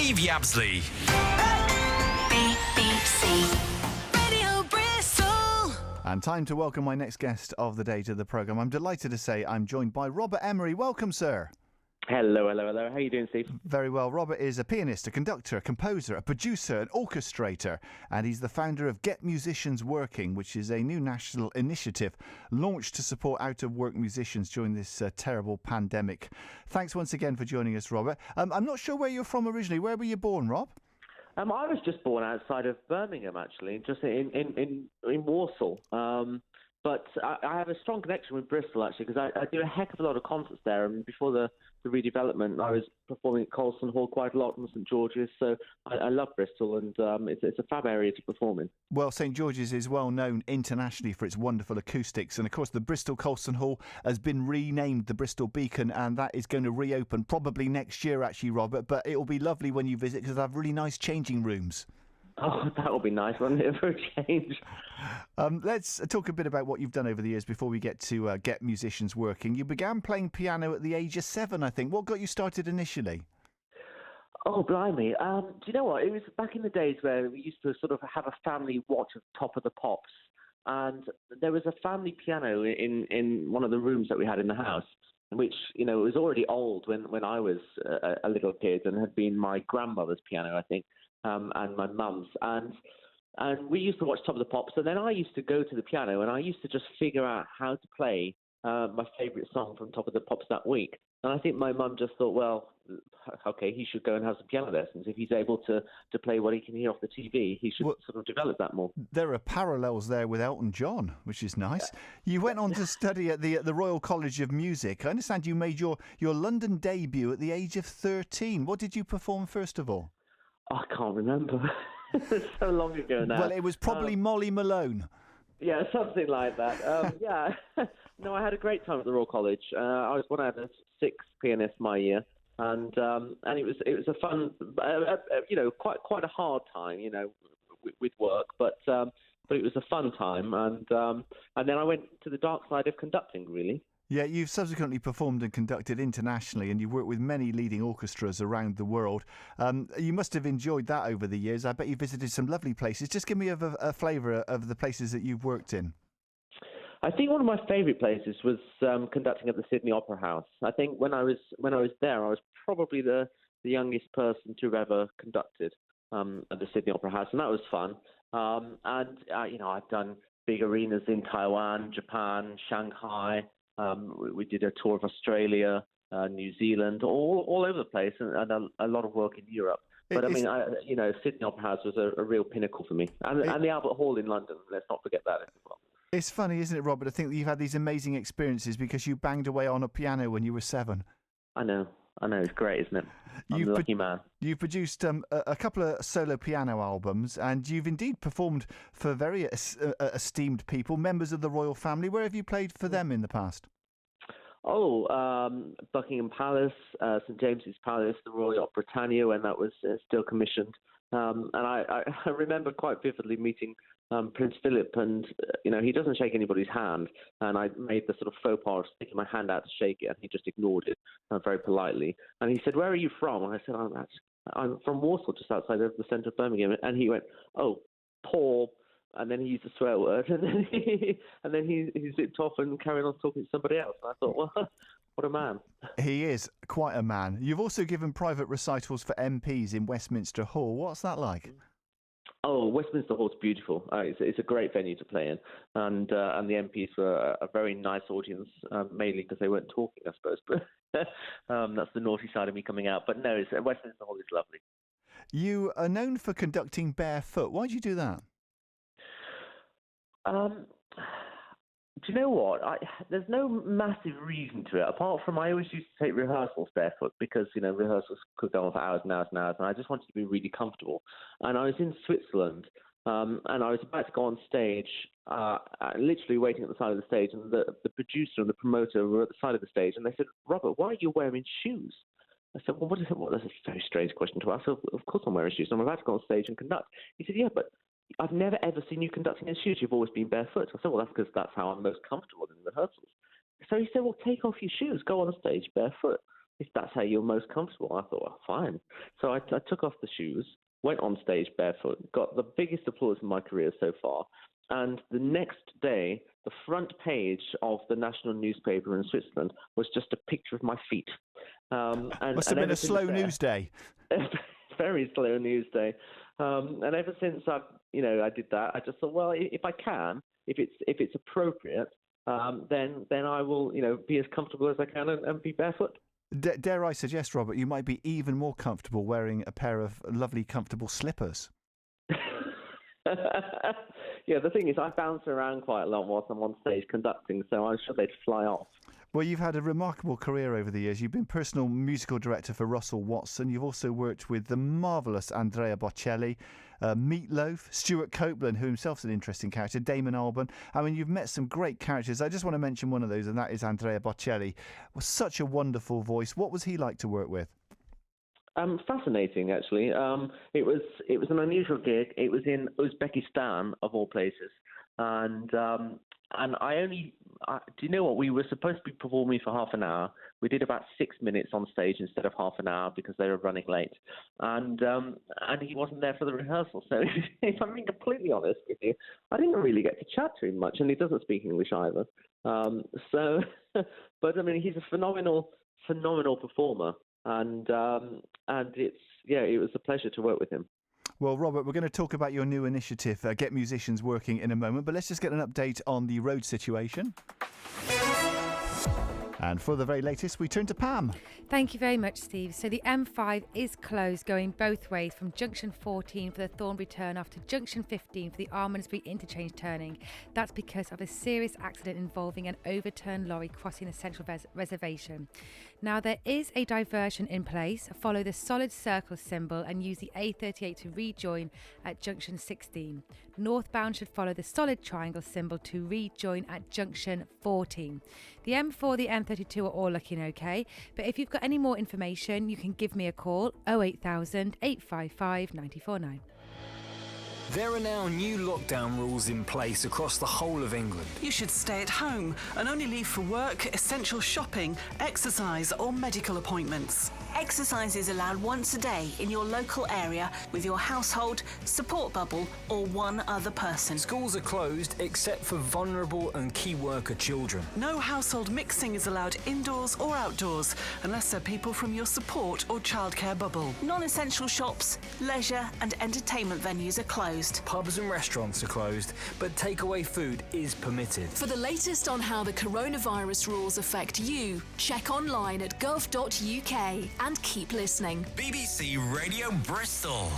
Steve Yabsley. BBC Radio Bristol. And time to welcome my next guest of the day to the programme. I'm delighted to say I'm joined by Robert Emery. Welcome, sir. Hello. How are you doing, Steve? Very well. Robert is a pianist, a conductor, a composer, a producer, an orchestrator, and he's the founder of Get Musicians Working, which is a new national initiative launched to support out-of-work musicians during this terrible pandemic. Thanks once again for joining us, Robert. I'm not sure where you're from originally. Where were you born, Rob? I was just born outside of Birmingham, actually, just in Warsaw. But I have a strong connection with Bristol, actually, because I do a heck of a lot of concerts there. And before the redevelopment, I was performing at Colston Hall quite a lot and St George's. So I love Bristol, and it's a fab area to perform in. Well, St George's is well known internationally for its wonderful acoustics. And, of course, the Bristol Colston Hall has been renamed the Bristol Beacon, and that is going to reopen probably next year, actually, Robert. But it will be lovely when you visit because they have really nice changing rooms. Oh, that would be nice, wouldn't it, for a change? Let's talk a bit about what you've done over the years before we get to Get Musicians Working. You began playing piano at the age of 7, I think. What got you started initially? Oh, blimey. Do you know what? It was back in the days where we used to sort of have a family watch of Top of the Pops. And there was a family piano in one of the rooms that we had in the house, which, you know, was already old when I was a little kid and had been my grandmother's piano, I think. And my mum's, and we used to watch Top of the Pops, and then I used to go to the piano, and I used to just figure out how to play my favourite song from Top of the Pops that week. And I think my mum just thought, well, okay, he should go and have some piano lessons. If he's able to play what he can hear off the TV, he should sort of develop that more. There are parallels there with Elton John, which is nice. You went on to study at the Royal College of Music. I understand you made your London debut at the age of 13. What did you perform first of all? I can't remember. It's so long ago now. Well, it was probably Molly Malone. Yeah, something like that. Yeah. No, I had a great time at the Royal College. I was one out of 6 pianists my year, and it was a fun, quite a hard time, with work, but it was a fun time, and then I went to the dark side of conducting, really. Yeah, you've subsequently performed and conducted internationally, and you've worked with many leading orchestras around the world. You must have enjoyed that over the years. I bet you visited some lovely places. Just give me a flavour of the places that you've worked in. I think one of my favourite places was conducting at the Sydney Opera House. I think when I was there, I was probably the youngest person to have ever conducted at the Sydney Opera House, and that was fun. I've done big arenas in Taiwan, Japan, Shanghai. We did a tour of Australia, New Zealand, all over the place, and a lot of work in Europe. But Sydney Opera House was a real pinnacle for me, and the Albert Hall in London. Let's not forget that as well. It's funny, isn't it, Robert? I think that you've had these amazing experiences because you banged away on a piano when you were 7. I know. It's great, isn't it? I'm a lucky man. You've produced a couple of solo piano albums, and you've indeed performed for very esteemed people, members of the royal family. Where have you played for them in the past? Buckingham Palace, St James's Palace, the Royal Yacht Britannia, when that was still commissioned. And I remember quite vividly meeting Prince Philip, and he doesn't shake anybody's hand, and I made the sort of faux pas of sticking my hand out to shake it, and he just ignored it very politely. And he said, "Where are you from?" And I said, "I'm from Warsaw, just outside of the centre of Birmingham." And he went, "Oh, Paul." And then he used a swear word, and then he zipped off and carried on talking to somebody else. And I thought, well, what a man. He is quite a man. You've also given private recitals for MPs in Westminster Hall. What's that like? Oh, Westminster Hall's beautiful. It's a great venue to play in, and the MPs were a very nice audience, mainly because they weren't talking, I suppose. But that's the naughty side of me coming out. But no, Westminster Hall is lovely. You are known for conducting barefoot. Why do you do that? Do you know what? There's no massive reason to it, apart from I always used to take rehearsals barefoot because, rehearsals could go on for hours and hours and hours, and I just wanted to be really comfortable. And I was in Switzerland, and I was about to go on stage, literally waiting at the side of the stage, and the producer and the promoter were at the side of the stage, and they said, "Robert, why are you wearing shoes?" I said, "Well, what is it? Well, that's a very strange question to ask. Of course I'm wearing shoes. I'm about to go on stage and conduct." He said, "Yeah, but I've never ever seen you conducting in shoes. You've always been barefoot." I said, "Well, that's because that's how I'm most comfortable in rehearsals." So he said, "Well, take off your shoes. Go on stage barefoot." if that's how you're most comfortable. I thought, well, fine. So I took off the shoes, went on stage barefoot, got the biggest applause in my career so far. And the next day, the front page of the national newspaper in Switzerland was just a picture of my feet. Must have been a slow news day. Very slow news day. And ever since I did that, I just thought, well, if I can, if it's appropriate, then I will, be as comfortable as I can and be barefoot. Dare I suggest, Robert, you might be even more comfortable wearing a pair of lovely, comfortable slippers. Yeah, the thing is, I bounce around quite a lot whilst I'm on stage conducting, so I'm sure they'd fly off. Well, you've had a remarkable career over the years. You've been personal musical director for Russell Watson. You've also worked with the marvellous Andrea Bocelli, Meatloaf, Stuart Copeland, who himself's an interesting character, Damon Albarn. I mean, you've met some great characters. I just want to mention one of those, and that is Andrea Bocelli. Was such a wonderful voice. What was he like to work with? Fascinating, actually. It was an unusual gig. It was in Uzbekistan, of all places, and do you know what? We were supposed to be performing for half an hour. We did about 6 minutes on stage instead of half an hour because they were running late, and he wasn't there for the rehearsal. So, if I'm being completely honest with you, I didn't really get to chat to him much, and he doesn't speak English either. But I mean, he's a phenomenal performer. And it was a pleasure to work with him. Well, Robert, we're going to talk about your new initiative, Get Musicians Working, in a moment, but let's just get an update on the road situation. And for the very latest, we turn to Pam. Thank you very much, Steve. So the M5 is closed going both ways from junction 14 for the Thornbury turn-off to junction 15 for the Almondsbury interchange turning. That's because of a serious accident involving an overturned lorry crossing the central reservation. Now, there is a diversion in place. Follow the solid circle symbol and use the A38 to rejoin at junction 16. Northbound should follow the solid triangle symbol to rejoin at junction 14. The M4, the M32 are all looking okay, but if you've got any more information, you can give me a call 08000 855 949. There are now new lockdown rules in place across the whole of England. You should stay at home and only leave for work, essential shopping, exercise or medical appointments. Exercise is allowed once a day in your local area with your household, support bubble or one other person. Schools are closed except for vulnerable and key worker children. No household mixing is allowed indoors or outdoors unless they're people from your support or childcare bubble. Non-essential shops, leisure and entertainment venues are closed. Pubs and restaurants are closed, but takeaway food is permitted. For the latest on how the coronavirus rules affect you, check online at gov.uk and keep listening. BBC Radio Bristol.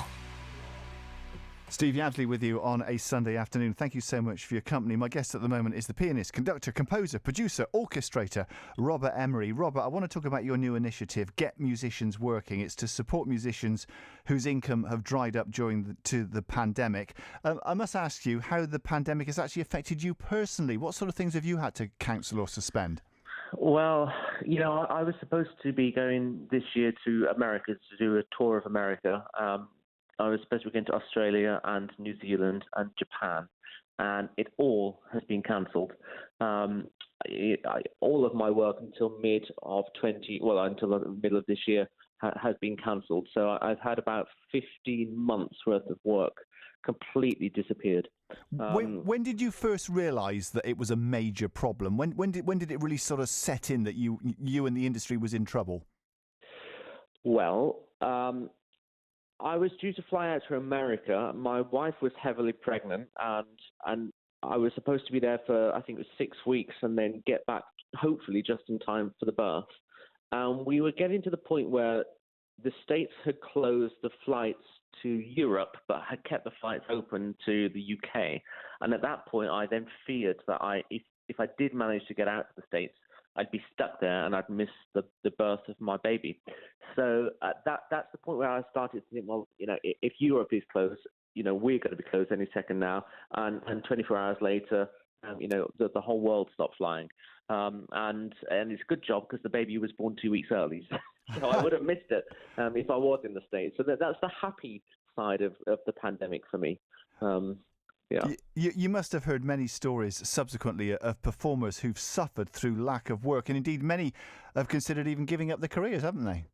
Steve Yabsley with you on a Sunday afternoon. Thank you so much for your company. My guest at the moment is the pianist, conductor, composer, producer, orchestrator, Robert Emery. Robert, I want to talk about your new initiative, Get Musicians Working. It's to support musicians whose income have dried up during the pandemic. I must ask you how the pandemic has actually affected you personally. What sort of things have you had to cancel or suspend? Well, I was supposed to be going this year to America to do a tour of America. I was supposed to be going to Australia and New Zealand and Japan, and it all has been cancelled. All of my work until until the middle of this year has been cancelled. So I've had about 15 months worth of work completely disappeared. When did you first realise that it was a major problem? When did it really sort of set in that you and the industry was in trouble? Well, I was due to fly out to America. My wife was heavily pregnant, and I was supposed to be there for, I think it was 6 weeks, and then get back, hopefully just in time for the birth. We were getting to the point where the States had closed the flights to Europe, but had kept the flights open to the UK. And at that point, I then feared that if I did manage to get out to the States, I'd be stuck there and I'd miss the birth of my baby. So that's the point where I started to think, well, if Europe is closed, we're going to be closed any second now. And 24 hours later, the whole world stopped flying. And it's a good job because the baby was born 2 weeks early. So I would have missed it if I was in the States. So that's the happy side of the pandemic for me. Yeah. You must have heard many stories subsequently of performers who've suffered through lack of work, and indeed many have considered even giving up their careers, haven't they?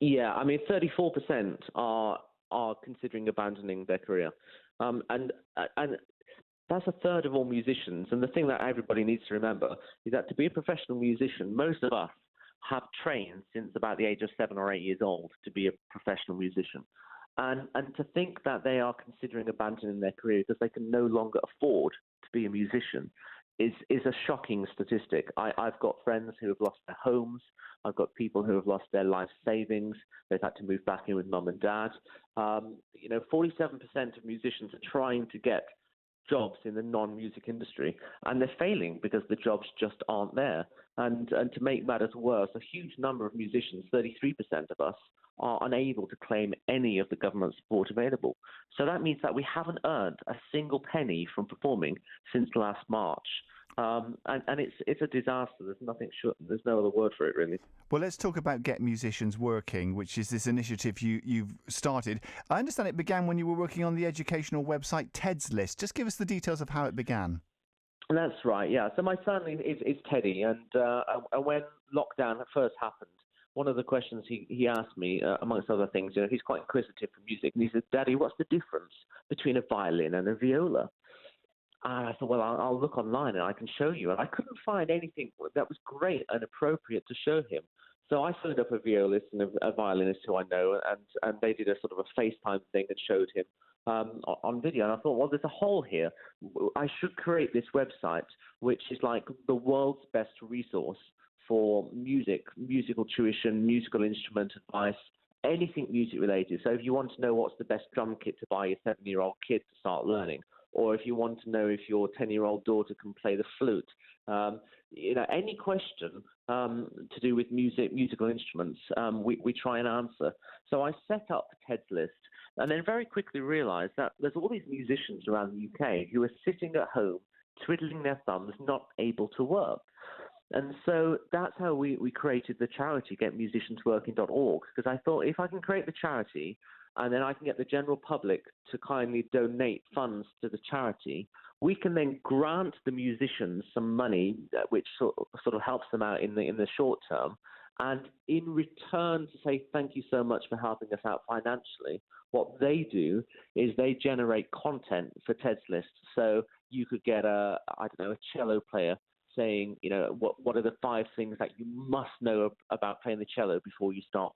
Yeah, I mean, 34% are considering abandoning their career, and that's a third of all musicians. And the thing that everybody needs to remember is that to be a professional musician, most of us have trained since about the age of 7 or 8 years old to be a professional musician. And to think that they are considering abandoning their career because they can no longer afford to be a musician is a shocking statistic. I've got friends who have lost their homes. I've got people who have lost their life savings. They've had to move back in with mum and dad. 47% of musicians are trying to get jobs in the non-music industry, and they're failing because the jobs just aren't there. And to make matters worse, a huge number of musicians, 33% of us, are unable to claim any of the government support available. So that means that we haven't earned a single penny from performing since last March. And it's a disaster. There's no other word for it, really. Well, let's talk about Get Musicians Working, which is this initiative you've started. I understand it began when you were working on the educational website Ted's List. Just give us the details of how it began. That's right, yeah. So my son is Teddy, and when lockdown first happened, one of the questions he asked me, amongst other things, he's quite inquisitive for music, and he said, "Daddy, what's the difference between a violin and a viola?" And I thought, well, I'll look online and I can show you. And I couldn't find anything that was great and appropriate to show him. So I phoned up a violist and a violinist who I know, and they did a sort of a FaceTime thing and showed him on video. And I thought, well, there's a hole here. I should create this website, which is like the world's best resource for musical tuition, musical instrument advice, anything music related. So if you want to know what's the best drum kit to buy your 7-year-old kid to start learning, or if you want to know if your 10-year-old daughter can play the flute, any question to do with musical instruments, we try and answer. So I set up Ted's List, and then very quickly realised that there's all these musicians around the UK who are sitting at home, twiddling their thumbs, not able to work. And so that's how we created the charity getmusiciansworking.org, because I thought if I can create the charity and then I can get the general public to kindly donate funds to the charity, we can then grant the musicians some money, which sort of helps them out in the short term. And in return to say thank you so much for helping us out financially, what they do is they generate content for Ted's List. So you could get a cello player saying, what are the 5 things that you must know about playing the cello before you start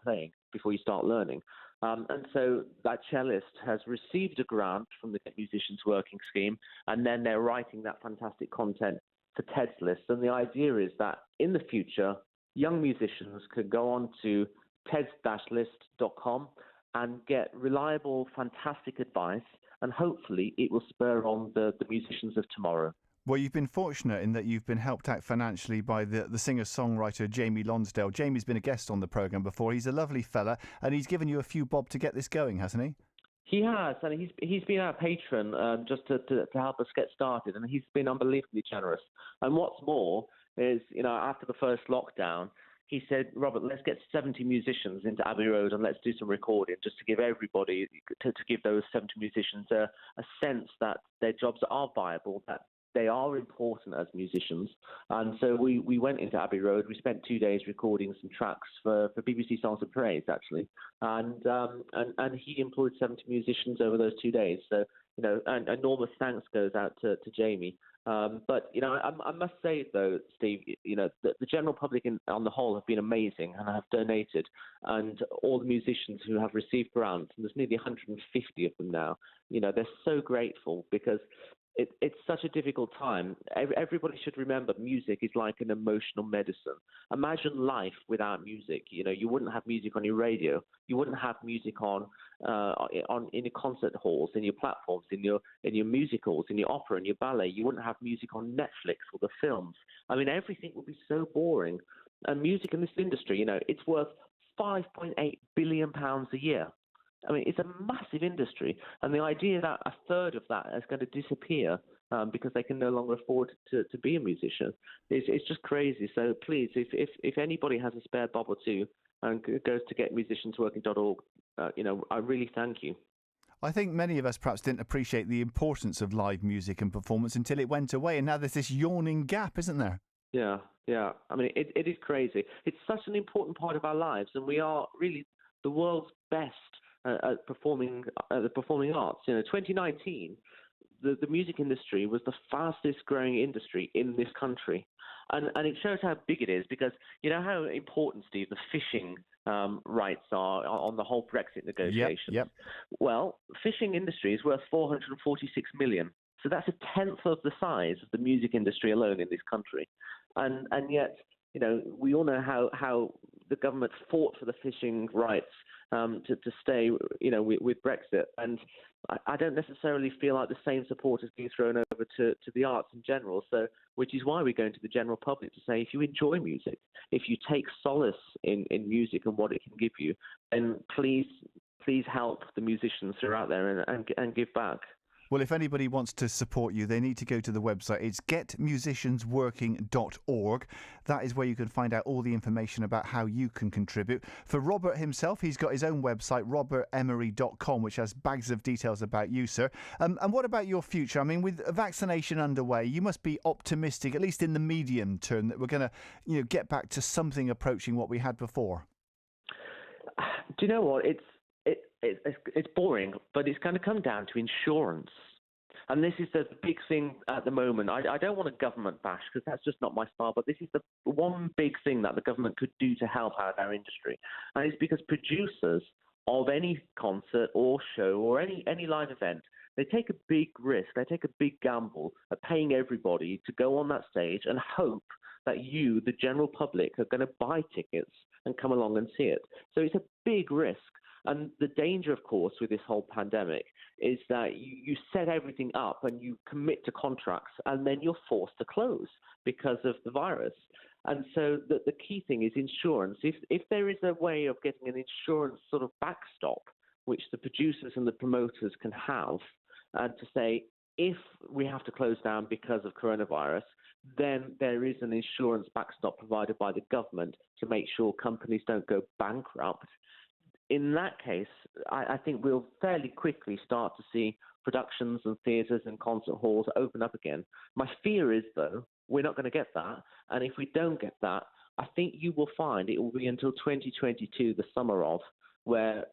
learning. And so that cellist has received a grant from the Get Musicians Working scheme, and then they're writing that fantastic content for Ted's List. And the idea is that in the future, young musicians could go on to teds-list.com and get reliable, fantastic advice, and hopefully it will spur on the musicians of tomorrow. Well, you've been fortunate in that you've been helped out financially by the singer-songwriter Jamie Lonsdale. Jamie's been a guest on the programme before. He's a lovely fella, and he's given you a few bob to get this going, hasn't he? He has, and he's been our patron just to help us get started, and he's been unbelievably generous. And what's more is, after the first lockdown, he said, "Robert, let's get 70 musicians into Abbey Road and let's do some recording just to give everybody, to give those 70 musicians a sense that their jobs are viable, that they are important as musicians." And so we went into Abbey Road. We spent 2 days recording some tracks for BBC Songs of Praise, actually. And he employed 70 musicians over those 2 days. So, an enormous thanks goes out to Jamie. But, I must say, though, Steve, the general public on the whole have been amazing and have donated. And all the musicians who have received grants, and there's nearly 150 of them now, they're so grateful because it's such a difficult time. Everybody should remember music is like an emotional medicine. Imagine life without music. You wouldn't have music on your radio. You wouldn't have music in your concert halls, in your platforms, in your musicals, in your opera, in your ballet. You wouldn't have music on Netflix or the films. I mean, everything would be so boring. And music in this industry, it's worth £5.8 billion a year. I mean, it's a massive industry, and the idea that a third of that is going to disappear because they can no longer afford to be a musician is just crazy. So please, if anybody has a spare bob or two and goes to getmusiciansworking.org, I really thank you. I think many of us perhaps didn't appreciate the importance of live music and performance until it went away, and now there's this yawning gap, isn't there? Yeah. I mean, it is crazy. It's such an important part of our lives, and we are really the world's best at performing the performing arts. 2019, the music industry was the fastest growing industry in this country. And it shows how big it is, because you know how important, Steve, the fishing rights are on the whole Brexit negotiations. Yep. Well, fishing industry is worth 446 million. So that's a tenth of the size of the music industry alone in this country. And yet, we all know how the government fought for the fishing rights to stay, with Brexit. And I don't necessarily feel like the same support is being thrown over to the arts in general. So, which is why we're going to the general public to say, if you enjoy music, if you take solace in music and what it can give you, then please help the musicians who are out there and give back. Well, if anybody wants to support you, they need to go to the website. It's getmusiciansworking.org. That is where you can find out all the information about how you can contribute. For Robert himself, he's got his own website, robertemery.com, which has bags of details about you, sir. And what about your future? I mean, with a vaccination underway, you must be optimistic, at least in the medium term, that we're going to, get back to something approaching what we had before. Do you know what? It's boring, but it's going to come down to insurance. And this is the big thing at the moment. I don't want a government bash, because that's just not my style, but this is the one big thing that the government could do to help out our industry. And it's because producers of any concert or show or any live event, they take a big risk, they take a big gamble at paying everybody to go on that stage and hope that you, the general public, are going to buy tickets and come along and see it. So it's a big risk. And the danger, of course, with this whole pandemic is that you set everything up and you commit to contracts, and then you're forced to close because of the virus. And so the key thing is insurance. If there is a way of getting an insurance sort of backstop, which the producers and the promoters can have, to say, if we have to close down because of coronavirus, then there is an insurance backstop provided by the government to make sure companies don't go bankrupt. In that case, I think we'll fairly quickly start to see productions and theatres and concert halls open up again. My fear is, though, we're not going to get that. And if we don't get that, I think you will find it will be until 2022, the summer of, where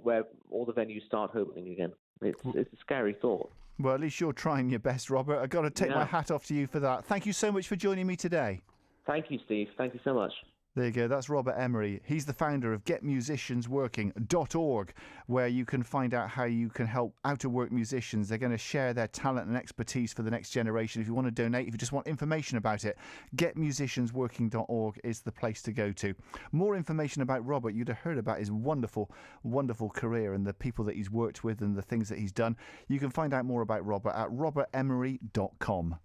all the venues start opening again. It's a scary thought. Well, at least you're trying your best, Robert. I've got to take my hat off to you for that. Thank you so much for joining me today. Thank you, Steve. Thank you so much. There you go. That's Robert Emery. He's the founder of getmusiciansworking.org, where you can find out how you can help out-of-work musicians. They're going to share their talent and expertise for the next generation. If you want to donate, if you just want information about it, getmusiciansworking.org is the place to go to. More information about Robert, you'd have heard about his wonderful, wonderful career and the people that he's worked with and the things that he's done. You can find out more about Robert at robertemery.com.